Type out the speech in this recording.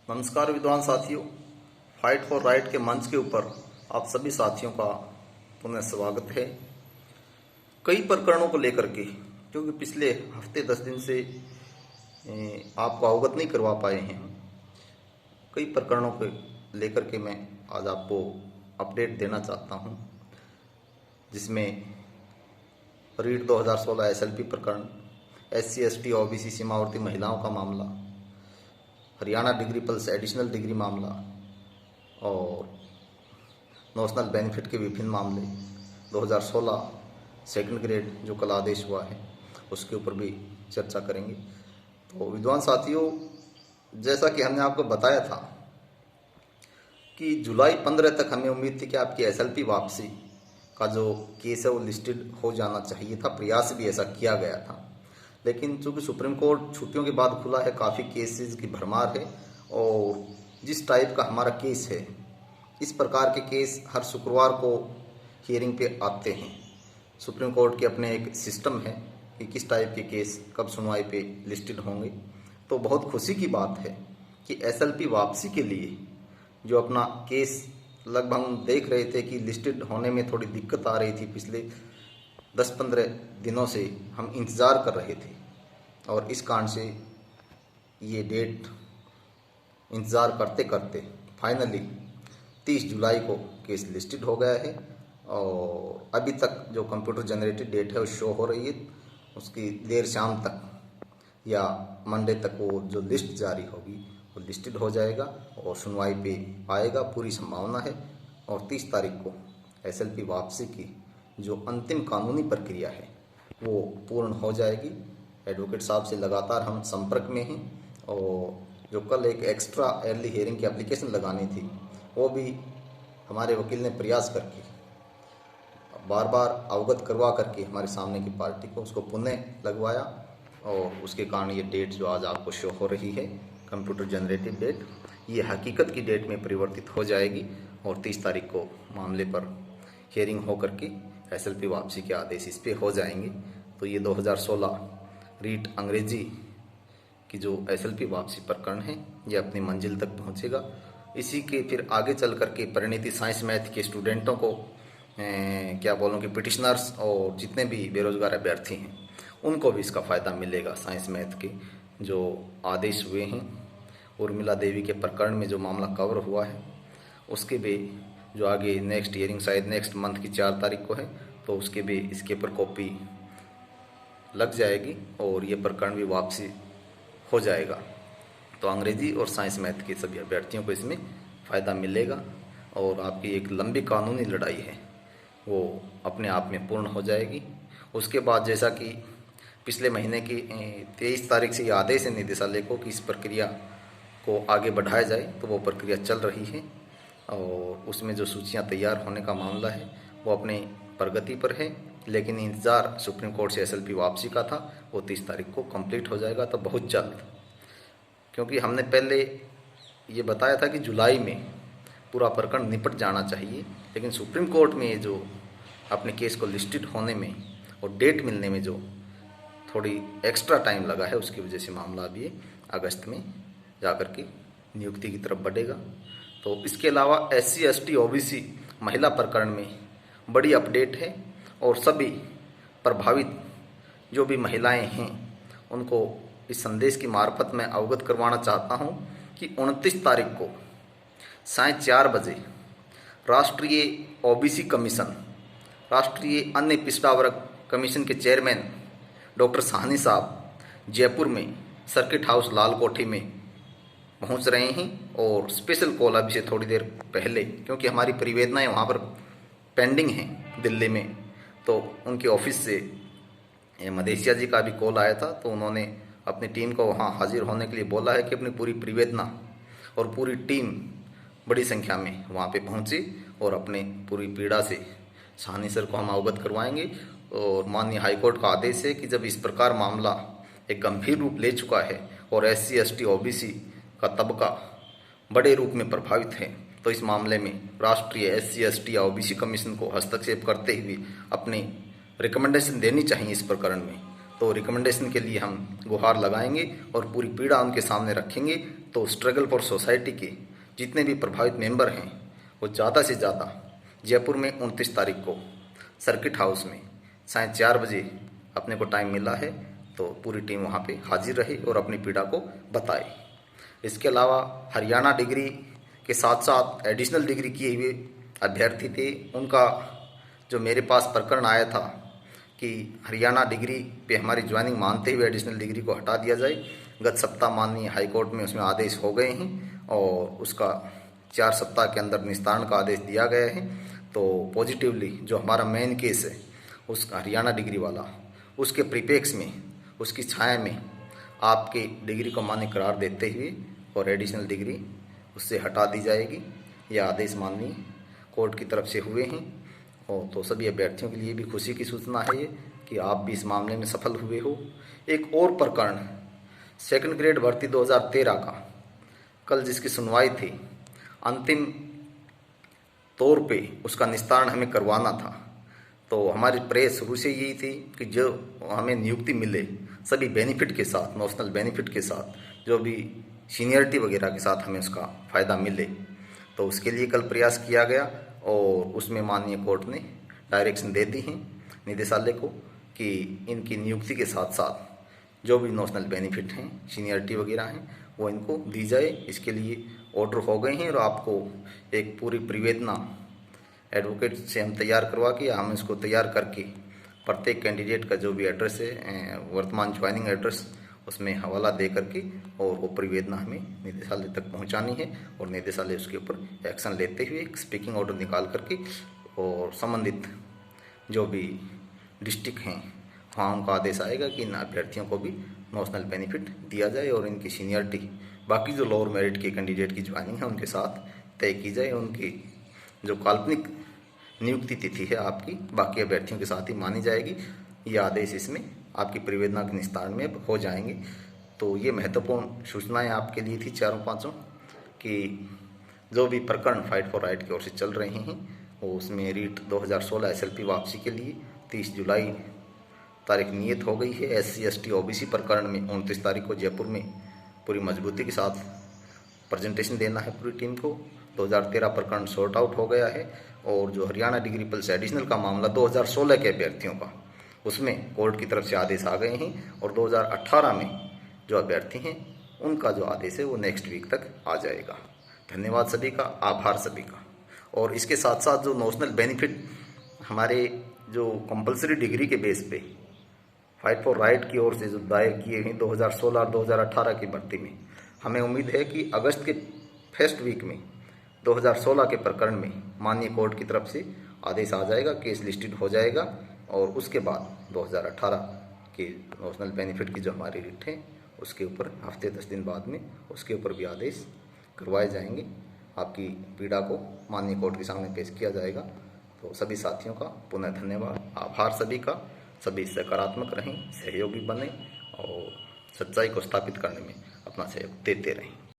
नमस्कार विद्वान साथियों, फाइट फॉर राइट के मंच के ऊपर आप सभी साथियों का पुनः स्वागत है। कई प्रकरणों को लेकर के, क्योंकि पिछले हफ्ते 10 दिन से आपको अवगत नहीं करवा पाए हैं, कई प्रकरणों को लेकर के मैं आज आपको अपडेट देना चाहता हूं, जिसमें रीट 2016 एसएलपी प्रकरण, SC ST OBC सीमावर्ती महिलाओं का मामला, Haryana degree pulse additional degree मामला और नेशनल बेनिफिट के विभिन्न मामले 2016 सेकंड ग्रेड जो कल आदेश हुआ है उसके ऊपर भी चर्चा करेंगे। तो विद्वान साथियों, जैसा कि हमने आपको बताया था कि जुलाई 15 तक हमें उम्मीद थी कि आपकी SLP वापसी का जो केस है वो लिस्टेड हो जाना चाहिए था। प्रयास भी ऐसा किया गया था, लेकिन चूंकि सुप्रीम कोर्ट छुट्टियों के बाद खुला है, काफ़ी केसेस की भरमार है और जिस टाइप का हमारा केस है, इस प्रकार के केस हर शुक्रवार को हियरिंग पे आते हैं। सुप्रीम कोर्ट के अपने एक सिस्टम है कि किस टाइप के केस कब सुनवाई पे लिस्टेड होंगे। तो बहुत खुशी की बात है कि SLP वापसी के लिए जो अपना केस लगभग हम देख रहे थे कि लिस्टेड होने में थोड़ी दिक्कत आ रही थी, पिछले 10-15 दिनों से हम इंतज़ार कर रहे थे और इस कारण से ये डेट इंतज़ार करते करते फाइनली 30 जुलाई को केस लिस्टेड हो गया है और अभी तक जो कंप्यूटर जनरेटेड डेट है वो शो हो रही है। उसकी देर शाम तक या मंडे तक वो जो लिस्ट जारी होगी वो लिस्टेड हो जाएगा और सुनवाई पे आएगा, पूरी संभावना है। और 30 तारीख को SLP वापसी की जो अंतिम कानूनी प्रक्रिया है वो पूर्ण हो जाएगी। एडवोकेट साहब से लगातार हम संपर्क में हैं और जो कल एक एक्स्ट्रा अर्ली हियरिंग की एप्लीकेशन लगानी थी वो भी हमारे वकील ने प्रयास करके बार बार अवगत करवा करके हमारे सामने की पार्टी को उसको पुनः लगवाया और उसके कारण ये डेट जो आज आपको शो हो रही है, कंप्यूटर जनरेटेड डेट, ये हकीकत की डेट में परिवर्तित हो जाएगी और 30 तारीख को मामले पर हियरिंग हो करके SLP वापसी के आदेश इस पे हो जाएंगे। तो ये 2016 रीट अंग्रेजी की जो SLP वापसी प्रकरण है ये अपनी मंजिल तक पहुंचेगा। इसी के फिर आगे चल करके परिणति साइंस मैथ के स्टूडेंटों को क्या बोलूँ कि पिटिशनर्स और जितने भी बेरोजगार अभ्यर्थी हैं उनको भी इसका फ़ायदा मिलेगा। साइंस मैथ के जो आदेश हुए हैं, उर्मिला देवी के प्रकरण में जो मामला कवर हुआ है उसके भी जो आगे नेक्स्ट हियरिंग शायद नेक्स्ट मंथ की 4 तारीख को है, तो उसके भी इसके ऊपर कॉपी लग जाएगी और ये प्रकरण भी वापसी हो जाएगा। तो अंग्रेजी और साइंस मैथ के सभी अभ्यर्थियों को इसमें फ़ायदा मिलेगा और आपकी एक लंबी कानूनी लड़ाई है वो अपने आप में पूर्ण हो जाएगी। उसके बाद जैसा कि पिछले महीने की 23 तारीख से ये आदेश है निदेशालय को कि इस प्रक्रिया को आगे बढ़ाया जाए, तो वो प्रक्रिया चल रही है और उसमें जो सूचियां तैयार होने का मामला है वो अपने प्रगति पर है। लेकिन इंतज़ार सुप्रीम कोर्ट से SLP वापसी का था, वो 30 तारीख को कंप्लीट हो जाएगा। तो बहुत जल्द, क्योंकि हमने पहले ये बताया था कि जुलाई में पूरा प्रकरण निपट जाना चाहिए, लेकिन सुप्रीम कोर्ट में जो अपने केस को लिस्टेड होने में और डेट मिलने में जो थोड़ी एक्स्ट्रा टाइम लगा है, उसकी वजह से मामला अभी अगस्त में जाकर के नियुक्ति की तरफ बढ़ेगा। तो इसके अलावा SC ST OBC महिला प्रकरण में बड़ी अपडेट है और सभी प्रभावित जो भी महिलाएं हैं उनको इस संदेश की मार्फत मैं अवगत करवाना चाहता हूं कि 29 तारीख को साय 4 बजे राष्ट्रीय OBC कमीशन, राष्ट्रीय अन्य पिछड़ा वर्ग कमीशन के चेयरमैन डॉक्टर साहनी साहब जयपुर में सर्किट हाउस लाल कोठी में पहुंच रहे हैं और स्पेशल कॉल अभी से थोड़ी देर पहले, क्योंकि हमारी परिवेदनाएं वहां पर पेंडिंग हैं दिल्ली में, तो उनके ऑफिस से मदेशिया जी का भी कॉल आया था। तो उन्होंने अपनी टीम को वहां हाजिर होने के लिए बोला है कि अपनी पूरी परिवेदना और पूरी टीम बड़ी संख्या में वहां पे पहुंची और अपने पूरी पीड़ा से साहनी सर को हम अवगत करवाएंगे। और माननीय हाईकोर्ट का आदेश है कि जब इस प्रकार मामला एक गंभीर रूप ले चुका है और SC ST OBC का तबका बड़े रूप में प्रभावित है, तो इस मामले में राष्ट्रीय SC ST OBC कमीशन को हस्तक्षेप करते हुए अपनी रिकमेंडेशन देनी चाहिए इस प्रकरण में, तो रिकमेंडेशन के लिए हम गुहार लगाएंगे और पूरी पीड़ा उनके सामने रखेंगे। तो स्ट्रगल फॉर सोसाइटी के जितने भी प्रभावित मेंबर हैं वो ज़्यादा से ज़्यादा जयपुर में 29 तारीख को सर्किट हाउस में 4:30 अपने को टाइम मिला है, तो पूरी टीम वहाँ पे हाजिर रहे और अपनी पीड़ा को बताए। इसके अलावा हरियाणा डिग्री के साथ साथ एडिशनल डिग्री किए हुए अभ्यर्थी थे, उनका जो मेरे पास प्रकरण आया था कि हरियाणा डिग्री पे हमारी ज्वाइनिंग मानते हुए एडिशनल डिग्री को हटा दिया जाए, गत सप्ताह माननीय हाईकोर्ट में उसमें आदेश हो गए हैं और उसका 4 सप्ताह के अंदर निस्तारण का आदेश दिया गया है। तो पॉजिटिवली जो हमारा मेन केस है उस हरियाणा डिग्री वाला, उसके परिप्रेक्ष्य में, उसकी छाया में आपकी डिग्री को मान्य करार देते हुए और एडिशनल डिग्री उससे हटा दी जाएगी। यह आदेश माननीय कोर्ट की तरफ से हुए हैं और तो सभी अभ्यर्थियों के लिए भी खुशी की सूचना है ये कि आप भी इस मामले में सफल हुए हो। एक और प्रकरण 2nd ग्रेड भर्ती 2013 का कल जिसकी सुनवाई थी, अंतिम तौर पे उसका निस्तारण हमें करवाना था। तो हमारी प्रेस शुरू से यही थी कि जो हमें नियुक्ति मिले सभी बेनिफिट के साथ, नॉशनल बेनिफिट के साथ, जो भी सीनियरिटी वगैरह के साथ हमें उसका फ़ायदा मिले। तो उसके लिए कल प्रयास किया गया और उसमें माननीय कोर्ट ने डायरेक्शन दे दी है निदेशालय को कि इनकी नियुक्ति के साथ साथ जो भी नॉशनल बेनिफिट हैं, सीनियरिटी वगैरह हैं, वो इनको दी जाए। इसके लिए ऑर्डर हो गए हैं और आपको एक पूरी परिवेदना एडवोकेट से हम तैयार करवा के हम इसको तैयार करके प्रत्येक कैंडिडेट का जो भी एड्रेस है, वर्तमान ज्वाइनिंग एड्रेस, उसमें हवाला दे करके और वो परिवेदना हमें निदेशालय तक पहुंचानी है और निदेशालय उसके ऊपर एक्शन लेते हुए एक स्पीकिंग ऑर्डर निकाल करके और संबंधित जो भी डिस्ट्रिक्ट हैं वहाँ उनका आदेश आएगा कि इन अभ्यर्थियों को भी नॉशनल बेनिफिट दिया जाए और इनकी सीनियरिटी बाकी जो लोअर मेरिट के कैंडिडेट की ज्वाइनिंग है उनके साथ तय की जाए। उनकी जो काल्पनिक नियुक्ति तिथि है आपकी बाकी अभ्यर्थियों के साथ ही मानी जाएगी। ये आदेश इसमें आपकी परिवेदना के निस्तारण में हो जाएंगे। तो ये महत्वपूर्ण सूचनाएं आपके लिए थी चारों पांचों कि जो भी प्रकरण फाइट फॉर राइट की ओर से चल रहे हैं वो उसमें रीट 2016 SLP वापसी के लिए 30 जुलाई तारीख नियत हो गई है। SC ST OBC प्रकरण में 29 तारीख को जयपुर में पूरी मजबूती के साथ प्रेजेंटेशन देना है पूरी टीम को। 2013 प्रकरण सॉर्ट आउट हो गया है और जो हरियाणा डिग्री प्लस एडिशनल का मामला 2016 के अभ्यर्थियों का, उसमें कोर्ट की तरफ से आदेश आ गए हैं और 2018 में जो अभ्यर्थी हैं उनका जो आदेश है वो नेक्स्ट वीक तक आ जाएगा। धन्यवाद सभी का, आभार सभी का। और इसके साथ साथ जो नॉशनल बेनिफिट हमारे जो कंपलसरी डिग्री के बेस पे फाइट फॉर राइट की ओर से जो दायर किए हैं 2016 और 2018 की भर्ती में, हमें उम्मीद है कि अगस्त के फर्स्ट वीक में 2016 के प्रकरण में माननीय कोर्ट की तरफ से आदेश आ जाएगा, केस लिस्टेड हो जाएगा और उसके बाद 2018 के नॉशनल बेनिफिट की जो हमारी रिट है उसके ऊपर हफ्ते 10 दिन बाद में उसके ऊपर भी आदेश करवाए जाएंगे। आपकी पीड़ा को माननीय कोर्ट के सामने पेश किया जाएगा। तो सभी साथियों का पुनः धन्यवाद, आभार सभी का। सभी सकारात्मक रहें, सहयोगी बने और सच्चाई को स्थापित करने में अपना सहयोग देते रहें।